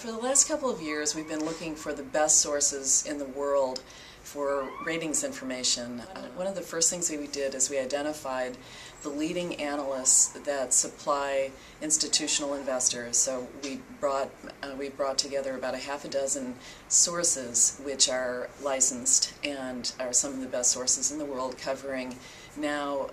For the last couple of years, we've been looking for the best sources in the world for ratings information. One of the first things that we did is we identified the leading analysts that supply institutional investors. So we brought together about a half a dozen sources which are licensed and are some of the best sources in the world, covering now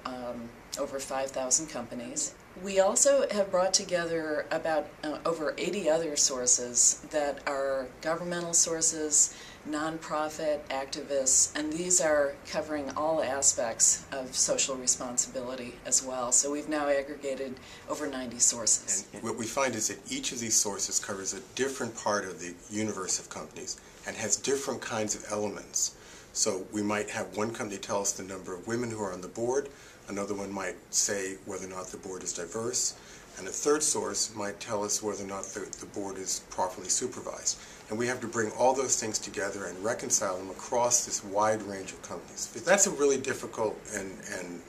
over 5,000 companies. We also have brought together about over 80 other sources that are governmental sources, nonprofit, activists, and these are covering all aspects of social responsibility as well. So we've now aggregated over 90 sources. And what we find is that each of these sources covers a different part of the universe of companies and has different kinds of elements. So we might have one company tell us the number of women who are on the board, another one might say whether or not the board is diverse, and a third source might tell us whether or not the board is properly supervised. And we have to bring all those things together and reconcile them across this wide range of companies. That's a really difficult and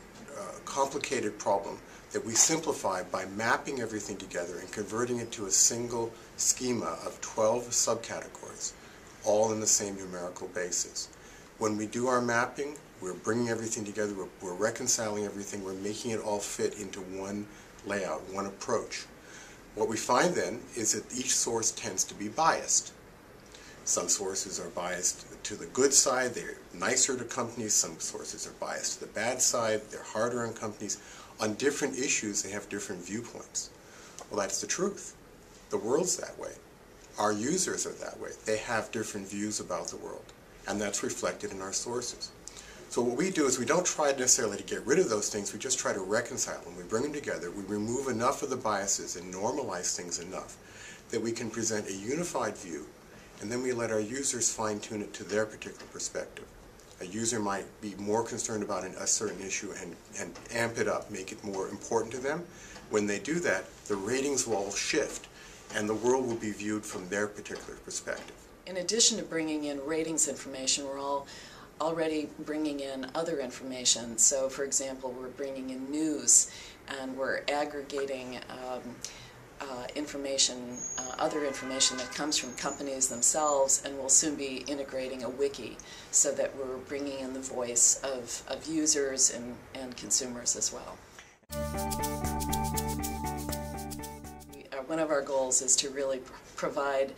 complicated problem that we simplify by mapping everything together and converting it to a single schema of 12 subcategories, all in the same numerical basis. When we do our mapping, we're bringing everything together, we're reconciling everything, we're making it all fit into one layout, one approach. What we find then is that each source tends to be biased. Some sources are biased to the good side, they're nicer to companies. Some sources are biased to the bad side, they're harder on companies. On different issues, they have different viewpoints. Well, that's the truth. The world's that way. Our users are that way. They have different views about the world, and that's reflected in our sources. So what we do is we don't try necessarily to get rid of those things, we just try to reconcile them. We bring them together, we remove enough of the biases and normalize things enough that we can present a unified view, and then we let our users fine-tune it to their particular perspective. A user might be more concerned about a certain issue and amp it up, make it more important to them. When they do that, the ratings will all shift, and the world will be viewed from their particular perspective. In addition to bringing in ratings information, we're already bringing in other information. So, for example, we're bringing in news, and we're aggregating information, other information that comes from companies themselves, and we'll soon be integrating a wiki so that we're bringing in the voice of users and consumers as well. One of our goals is to really provide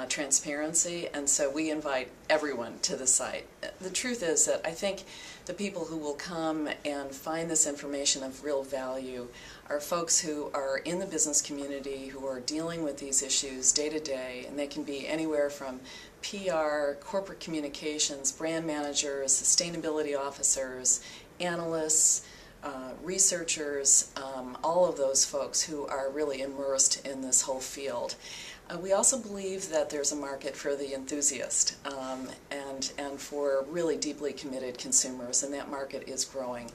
transparency, and so we invite everyone to the site. The truth is that I think the people who will come and find this information of real value are folks who are in the business community, who are dealing with these issues day to day, and they can be anywhere from PR, corporate communications, brand managers, sustainability officers, analysts, researchers, all of those folks who are really immersed in this whole field. We also believe that there's a market for the enthusiast and for really deeply committed consumers, and that market is growing.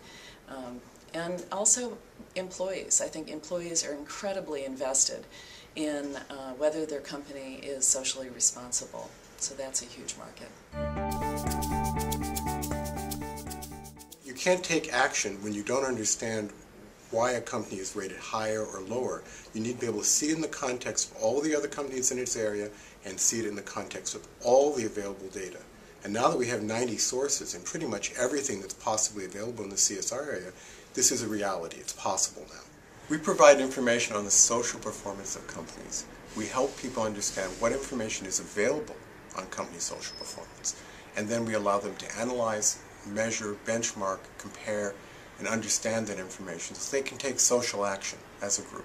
And also employees. I think employees are incredibly invested in whether their company is socially responsible. So that's a huge market. You can't take action when you don't understand why a company is rated higher or lower. You need to be able to see it in the context of all the other companies in its area and see it in the context of all the available data. And now that we have 90 sources and pretty much everything that's possibly available in the CSR area, this is a reality. It's possible now. We provide information on the social performance of companies. We help people understand what information is available on company social performance. And then we allow them to analyze, measure, benchmark, compare, and understand that information so they can take social action as a group.